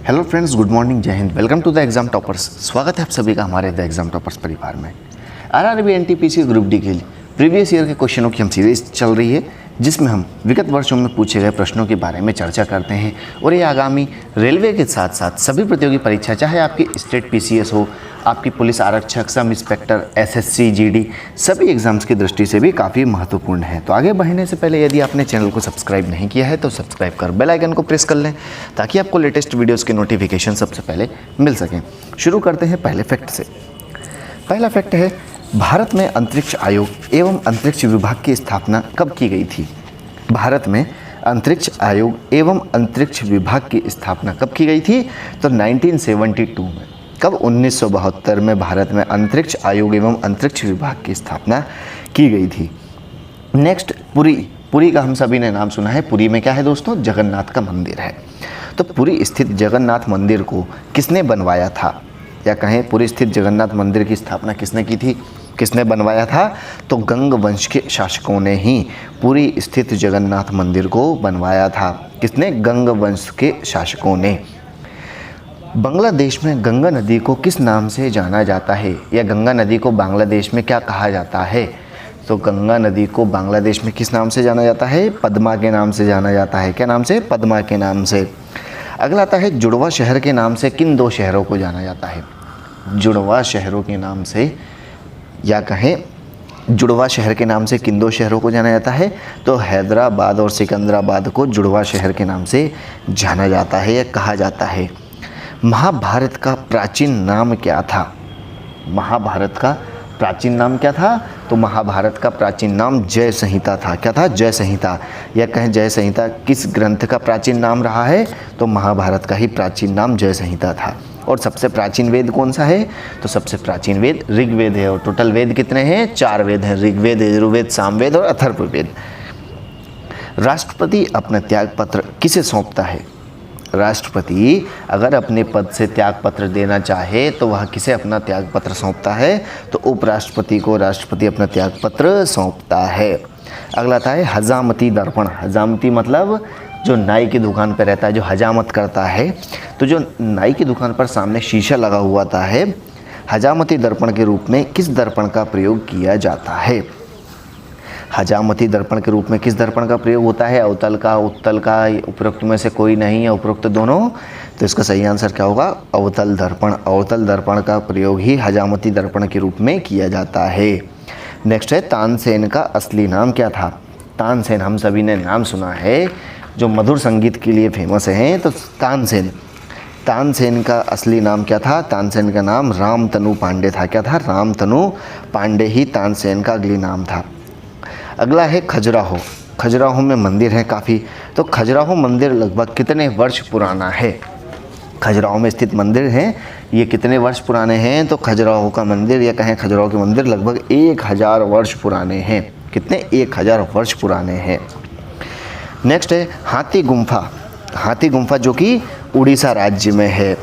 Hello friends, good morning, जय हिंद। Welcome to the exam toppers. स्वागत है आप सभी का हमारे द एग्जाम टॉपर्स परिवार में। आरआरबी एनटीपीसी ग्रुप डी के लिए प्रीवियस ईयर के क्वेश्चनों की हम सीरीज चल रही है, जिसमें हम विगत वर्षों में पूछे गए प्रश्नों के बारे में चर्चा करते हैं और ये आगामी रेलवे के साथ साथ सभी प्रतियोगी परीक्षा, चाहे आपकी स्टेट पीसीएस हो, आपकी पुलिस आरक्षक, सब इंस्पेक्टर, एसएससी, जीडी, सभी एग्जाम्स की दृष्टि से भी काफ़ी महत्वपूर्ण है। तो आगे बढ़ने से पहले यदि आपने चैनल को सब्सक्राइब नहीं किया है तो सब्सक्राइब कर बेल आइकन को प्रेस कर लें, ताकि आपको लेटेस्ट वीडियोस के नोटिफिकेशन सबसे पहले मिल सकें। शुरू करते हैं पहले फैक्ट से। पहला फैक्ट है, भारत में अंतरिक्ष आयोग एवं अंतरिक्ष विभाग की स्थापना कब की गई थी? भारत में अंतरिक्ष आयोग एवं अंतरिक्ष विभाग की स्थापना कब की गई थी? तो 1972 में। कब? 1972 में भारत में अंतरिक्ष आयोग एवं अंतरिक्ष विभाग की स्थापना की गई थी। नेक्स्ट, पुरी। पुरी का हम सभी ने नाम सुना है। पुरी में क्या है दोस्तों? जगन्नाथ का मंदिर है। तो पुरी स्थित जगन्नाथ मंदिर को किसने बनवाया था, या कहें पुरी स्थित जगन्नाथ मंदिर की स्थापना किसने की थी, किसने बनवाया था? तो गंग वंश के शासकों ने ही पुरी स्थित जगन्नाथ मंदिर को बनवाया था। किसने? गंग वंश के शासकों ने। बांग्लादेश में गंगा नदी को किस नाम से जाना जाता है, या गंगा नदी को बांग्लादेश में क्या कहा जाता है? तो गंगा नदी को बांग्लादेश में किस नाम से जाना जाता है? पद्मा के नाम से जाना जाता है। क्या नाम से? पद्मा के नाम से। अगला आता है, जुड़वा शहर के नाम से किन दो शहरों को जाना जाता है? जुड़वा शहरों के नाम से, या कहें जुड़वा शहर के नाम से किन दो शहरों को जाना जाता है? तो हैदराबाद और सिकंदराबाद को जुड़वा शहर के नाम से जाना जाता है या कहा जाता है। महाभारत का प्राचीन नाम क्या था? महाभारत का प्राचीन नाम क्या था? तो महाभारत का प्राचीन नाम जय संहिता था। क्या था? जय संहिता। या कहें जय संहिता किस ग्रंथ का प्राचीन नाम रहा है? तो महाभारत का ही प्राचीन नाम जय संहिता था। और सबसे प्राचीन वेद कौन सा है? तो सबसे प्राचीन वेद ऋग्वेद है। और टोटल वेद कितने हैं? 4 वेद हैं, ऋग्वेद, यजुर्वेद, सामवेद और अथर्ववेद। राष्ट्रपति अपना त्याग पत्र किसे सौंपता है? राष्ट्रपति अगर अपने पद से त्याग पत्र देना चाहे तो वह किसे अपना त्याग पत्र सौंपता है? तो उपराष्ट्रपति को राष्ट्रपति अपना त्याग पत्र सौंपता है। अगला आता है हजामती दर्पण। हजामती मतलब जो नाई की दुकान पर रहता है, जो हजामत करता है। तो जो नाई की दुकान पर सामने शीशा लगा हुआ था है, हजामती दर्पण के रूप में किस दर्पण का प्रयोग किया जाता है? हजामती दर्पण के रूप में किस दर्पण का प्रयोग होता है? अवतल का, उत्तल का, उपरोक्त में से कोई नहीं है, उपरोक्त दोनों। तो इसका सही आंसर क्या होगा? अवतल दर्पण। अवतल दर्पण का प्रयोग ही हजामती दर्पण के रूप में किया जाता है। नेक्स्ट है, तानसेन का असली नाम क्या था? तानसेन हम सभी ने नाम सुना है, जो मधुर संगीत के लिए फेमस हैं। तो तानसेन, तानसेन का असली नाम क्या था? तानसेन का नाम रामतनु पांडे था। क्या था? रामतनु पांडे ही तानसेन का असली नाम था। अगला है खजुराहो। खजुराहो में मंदिर है काफ़ी। तो खजुराहो मंदिर लगभग कितने वर्ष पुराना है? खजुराहो में स्थित मंदिर हैं, ये कितने वर्ष पुराने हैं? तो खजुराहो का मंदिर, या कहें खजुराहो के मंदिर लगभग 1000 वर्ष पुराने हैं। कितने? 1000 वर्ष पुराने हैं। नेक्स्ट है हाथी गुम्फा। हाथी गुम्फा जो कि उड़ीसा राज्य में है।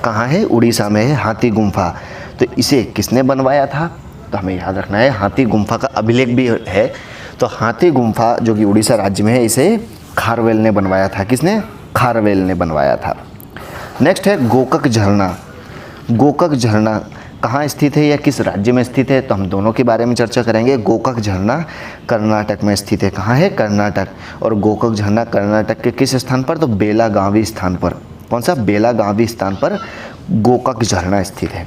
कहाँ है? उड़ीसा में है हाथी गुम्फा। तो इसे किसने बनवाया था? तो हमें याद रखना है, हाथी गुम्फा का अभिलेख भी है। तो हाथी गुम्फा जो कि उड़ीसा राज्य में है, इसे खारवेल ने बनवाया था। किसने? खारवेल ने बनवाया था। नेक्स्ट है गोकक झरना। गोकक झरना कहाँ स्थित है या किस राज्य में स्थित है? तो हम दोनों के बारे में चर्चा करेंगे। गोकक झरना कर्नाटक में स्थित है। कहाँ है? कर्नाटक। और गोकक झरना कर्नाटक के किस स्थान पर? तो बेलागावी स्थान पर। कौन सा? बेलागावी स्थान पर गोकक झरना स्थित है।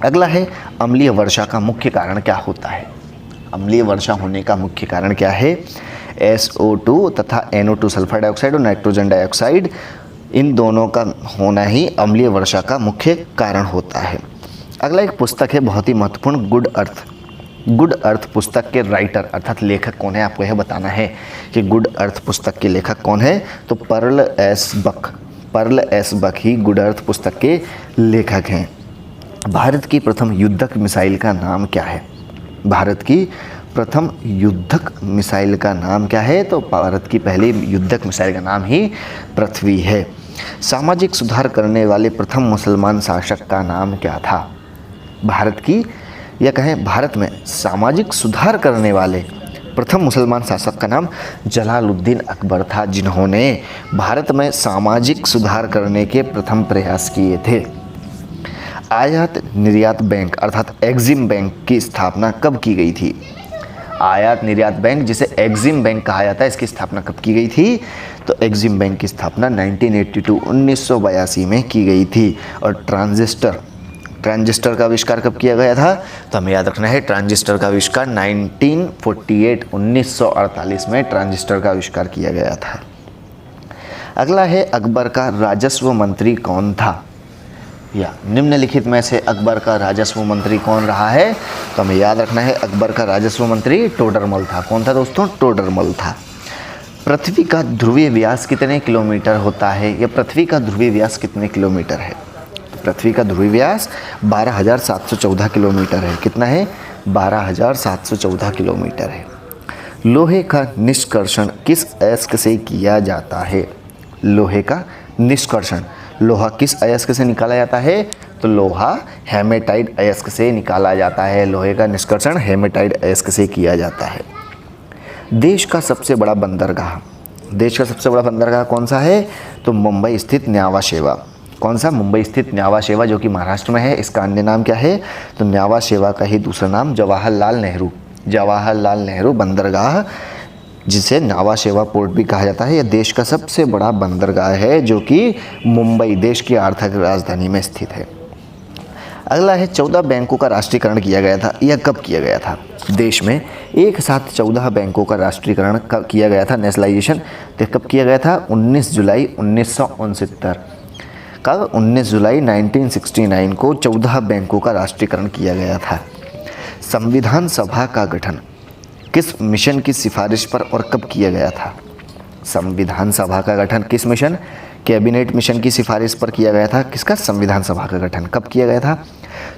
अगला है अम्लीय वर्षा का मुख्य कारण क्या होता है? अम्लीय वर्षा होने का मुख्य कारण क्या है? SO2 तथा NO2 सल्फर डाइऑक्साइड और नाइट्रोजन डाइऑक्साइड, इन दोनों का होना ही अम्लीय वर्षा का मुख्य कारण होता है। अगला एक पुस्तक है बहुत ही महत्वपूर्ण, गुड अर्थ। गुड अर्थ पुस्तक के राइटर अर्थात लेखक कौन है? आपको यह बताना है कि गुड अर्थ पुस्तक के लेखक कौन है? तो Pearl S Buck. Pearl S Buck ही गुड अर्थ पुस्तक के लेखक हैं। भारत की प्रथम युद्धक मिसाइल का नाम क्या है? भारत की प्रथम युद्धक मिसाइल का नाम क्या है? तो भारत की पहली युद्धक मिसाइल का नाम ही पृथ्वी है। सामाजिक सुधार करने वाले प्रथम मुसलमान शासक का नाम क्या था? भारत की, या कहें भारत में सामाजिक सुधार करने वाले प्रथम मुसलमान शासक का नाम जलालुद्दीन अकबर था, जिन्होंने भारत में सामाजिक सुधार करने के प्रथम प्रयास किए थे। आयात निर्यात बैंक अर्थात एग्जिम बैंक की स्थापना कब की गई थी? आयात निर्यात बैंक, जिसे एग्जिम बैंक कहा जाता है, इसकी स्थापना कब की गई थी? तो एग्जिम बैंक की स्थापना 1982 में की गई थी। और ट्रांजिस्टर का आविष्कार कब किया गया था? तो हमें याद रखना है, ट्रांजिस्टर का आविष्कार 1948 में ट्रांजिस्टर का आविष्कार किया गया था। अगला है, अकबर का राजस्व मंत्री कौन था? या निम्नलिखित में से अकबर का राजस्व मंत्री कौन रहा है? तो हमें याद रखना है, अकबर का राजस्व मंत्री टोडरमल था। कौन था दोस्तों? टोडरमल था। पृथ्वी का ध्रुवीय व्यास कितने किलोमीटर होता है? या पृथ्वी का ध्रुवीय व्यास कितने किलोमीटर है? तो पृथ्वी का ध्रुवीय व्यास 12,714 किलोमीटर है। कितना है? 12,714 किलोमीटर है। लोहे का निष्कर्षण किस अयस्क से किया जाता है? लोहे का निष्कर्षण, लोहा किस अयस्क से निकाला जाता है? तो लोहा हेमेटाइट अयस्क से निकाला जाता है। लोहे का निष्कर्षण हेमेटाइट अयस्क से किया जाता है। देश का सबसे बड़ा बंदरगाह, देश का सबसे बड़ा बंदरगाह कौन सा है? तो मुंबई स्थित न्यावा शेवा। कौन सा? मुंबई स्थित न्यावा शेवा, जो कि महाराष्ट्र में है। इसका अन्य नाम क्या है? तो न्यावा शेवा का ही दूसरा नाम जवाहरलाल नेहरू बंदरगाह, जिसे न्यावा शेवा पोर्ट भी कहा जाता है। यह देश का सबसे बड़ा बंदरगाह है, जो कि मुंबई, देश की आर्थिक राजधानी में स्थित है। अगला है, 14 बैंकों का राष्ट्रीयकरण किया गया था। यह कब किया गया था? देश में एक साथ 14 बैंकों का राष्ट्रीयकरण कब किया गया था? नेशनलाइजेशन तो कब किया गया था? 19 जुलाई 1969। कब? 19 जुलाई 1969 को 14 बैंकों का राष्ट्रीयकरण किया गया था। संविधान सभा का गठन किस मिशन की सिफारिश पर और कब किया गया था? संविधान सभा का गठन किस मिशन? कैबिनेट मिशन की सिफारिश पर किया गया था। किसका? संविधान सभा का गठन कब किया गया था?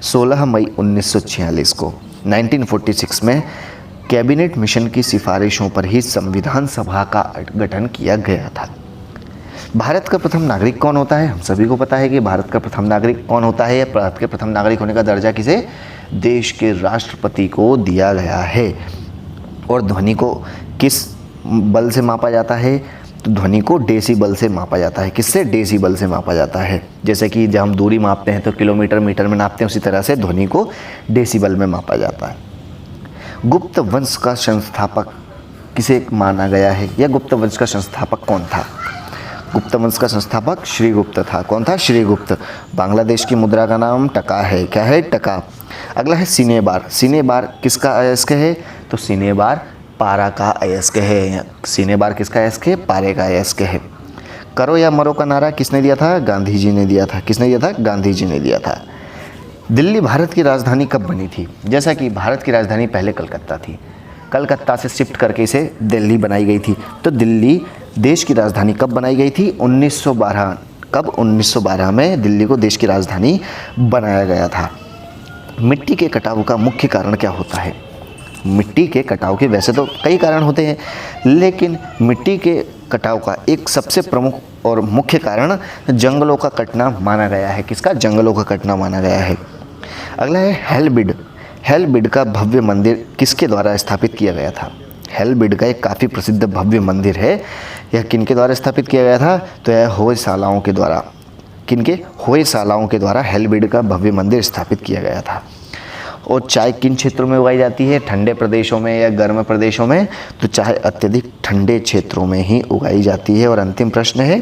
16 मई 1946 को। 1946 में कैबिनेट मिशन की सिफारिशों पर ही संविधान सभा का गठन किया गया था। भारत का प्रथम नागरिक कौन होता है? हम सभी को पता है कि भारत का प्रथम नागरिक कौन होता है। भारत के प्रथम नागरिक होने का दर्जा किसे? देश के राष्ट्रपति को दिया गया है। और ध्वनि को किस बल से मापा जाता है? तो ध्वनि को डेसिबल से मापा जाता है। किससे? डेसिबल से मापा जाता है। जैसे कि जब हम दूरी मापते हैं तो किलोमीटर मीटर में नापते हैं, उसी तरह से ध्वनि को डेसिबल में मापा जाता है। गुप्त वंश का संस्थापक किसे माना गया है? या गुप्त वंश का संस्थापक कौन था? गुप्त वंश का संस्थापक श्रीगुप्त था। कौन था? श्रीगुप्त। बांग्लादेश की मुद्रा का नाम टका है। क्या है? टका। अगला है, सिनेबार। सिनेबार किसका अयस्क है? तो सिनेबार पारा का अयस्क है। सिनेबार किसका अयस्क है? पारे का अयस्क है। करो या मरो का नारा किसने दिया था? गांधी जी ने दिया था। किसने दिया था? गांधी जी ने दिया था। दिल्ली भारत की राजधानी कब बनी थी? जैसा कि भारत की राजधानी पहले कलकत्ता थी, कलकत्ता से शिफ्ट करके इसे दिल्ली बनाई गई थी। तो दिल्ली देश की राजधानी कब बनाई गई थी? 1912। कब? 1912 में दिल्ली को देश की राजधानी बनाया गया था। मिट्टी के कटाव का मुख्य कारण क्या होता है? मिट्टी के कटाव के वैसे तो कई कारण होते हैं, लेकिन मिट्टी के कटाव का एक सबसे प्रमुख और मुख्य कारण जंगलों का कटना माना गया है। किसका? जंगलों का कटना माना गया है। अगला है, हेलबिड। हेलबिड का भव्य मंदिर किसके द्वारा स्थापित किया गया था? हेलबिड का एक काफ़ी प्रसिद्ध भव्य मंदिर है। यह किनके द्वारा स्थापित किया गया था? तो यह होयसालाओं के द्वारा। किनके? होयसालाओं के द्वारा हेलबिड का भव्य मंदिर स्थापित किया गया था। और चाय किन क्षेत्रों में उगाई जाती है? ठंडे प्रदेशों में या गर्म प्रदेशों में? तो चाय अत्यधिक ठंडे क्षेत्रों में ही उगाई जाती है। और अंतिम प्रश्न है,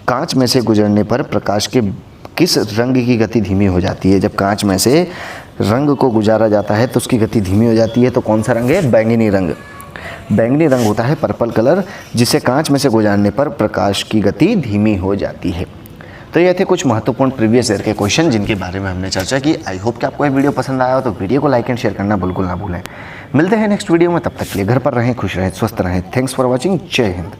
कांच में से गुजरने पर प्रकाश के किस रंग की गति धीमी हो जाती है? जब कांच में से रंग को गुजारा जाता है तो उसकी गति धीमी हो जाती है। तो कौन सा रंग है? बैंगनी रंग। बैंगनी रंग होता है पर्पल कलर, जिसे कांच में से गुजारने पर प्रकाश की गति धीमी हो जाती है। तो ये थे कुछ महत्वपूर्ण प्रीवियस ईयर के क्वेश्चन जिनके बारे में हमने चर्चा की। आई होप कि आपको ये वीडियो पसंद आया हो, तो वीडियो को लाइक एंड शेयर करना बिल्कुल ना भूलें। मिलते हैं नेक्स्ट वीडियो में, तब तक के लिए घर पर रहें, खुश रहें, स्वस्थ रहें। Thanks for watching. जय हिंद।